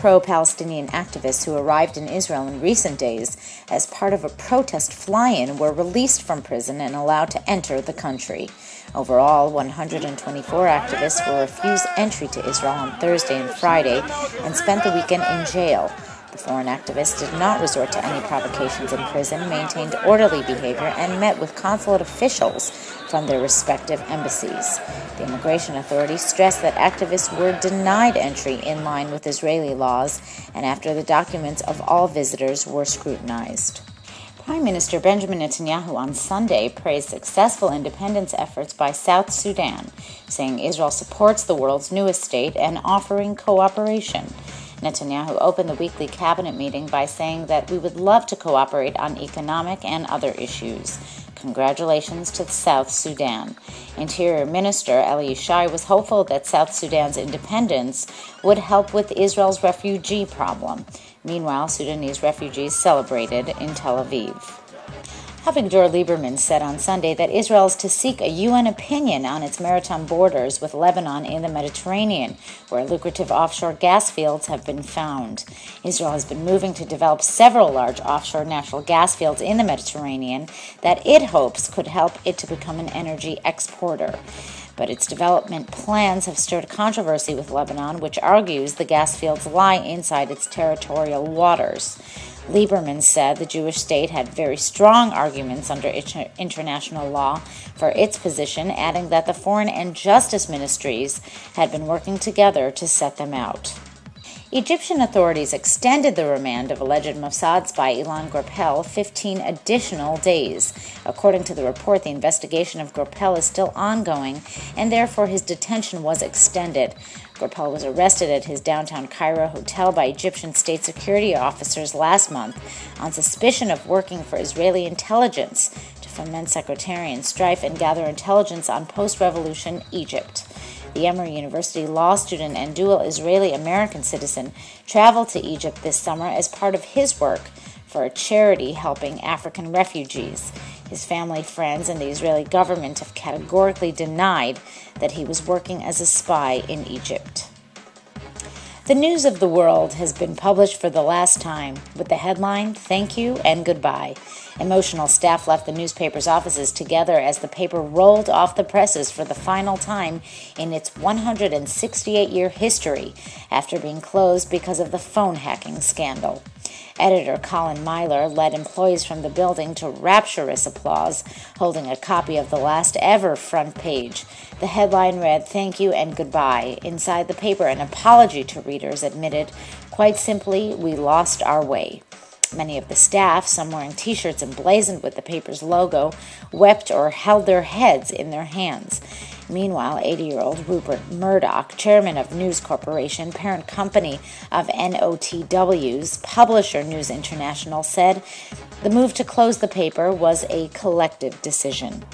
pro-Palestinian activists who arrived in Israel in recent days as part of a protest fly-in were released from prison and allowed to enter the country. Overall, 124 activists were refused entry to Israel on Thursday and Friday and spent the weekend in jail. The foreign activists did not resort to any provocations in prison, maintained orderly behavior, and met with consulate officials from their respective embassies. The immigration authorities stressed that activists were denied entry in line with Israeli laws and after the documents of all visitors were scrutinized. Prime Minister Benjamin Netanyahu on Sunday praised successful independence efforts by South Sudan, saying Israel supports the world's newest state and offering cooperation. Netanyahu opened the weekly cabinet meeting by saying that we would love to cooperate on economic and other issues. Congratulations to South Sudan. Interior Minister Eli Yishai was hopeful that South Sudan's independence would help with Israel's refugee problem. Meanwhile, Sudanese refugees celebrated in Tel Aviv. Avigdor Lieberman said on Sunday that Israel is to seek a UN opinion on its maritime borders with Lebanon in the Mediterranean, where lucrative offshore gas fields have been found. Israel has been moving to develop several large offshore natural gas fields in the Mediterranean that it hopes could help it to become an energy exporter. But its development plans have stirred controversy with Lebanon, which argues the gas fields lie inside its territorial waters. Lieberman said the Jewish state had very strong arguments under international law for its position, adding that the foreign and justice ministries had been working together to set them out. Egyptian authorities extended the remand of alleged Mossad spy Ilan Gorpel 15 additional days. According to the report, the investigation of Gorpel is still ongoing, and therefore his detention was extended. Gorpel was arrested at his downtown Cairo hotel by Egyptian state security officers last month on suspicion of working for Israeli intelligence to foment sectarian strife and gather intelligence on post-revolution Egypt. The Emory University law student and dual Israeli-American citizen traveled to Egypt this summer as part of his work for a charity helping African refugees. His family, friends, and the Israeli government have categorically denied that he was working as a spy in Egypt. The news of the world has been published for the last time with the headline, "Thank you and goodbye." Emotional staff left the newspaper's offices together as the paper rolled off the presses for the final time in its 168-year history after being closed because of the phone hacking scandal. Editor Colin Myler led employees from the building to rapturous applause, holding a copy of the last ever front page. The headline read, "Thank you and goodbye." Inside the paper, an apology to readers admitted, quite simply, we lost our way. Many of the staff, some wearing T-shirts emblazoned with the paper's logo, wept or held their heads in their hands. Meanwhile, 80-year-old Rupert Murdoch, chairman of News Corporation, parent company of NOTW's publisher News International, said the move to close the paper was a collective decision.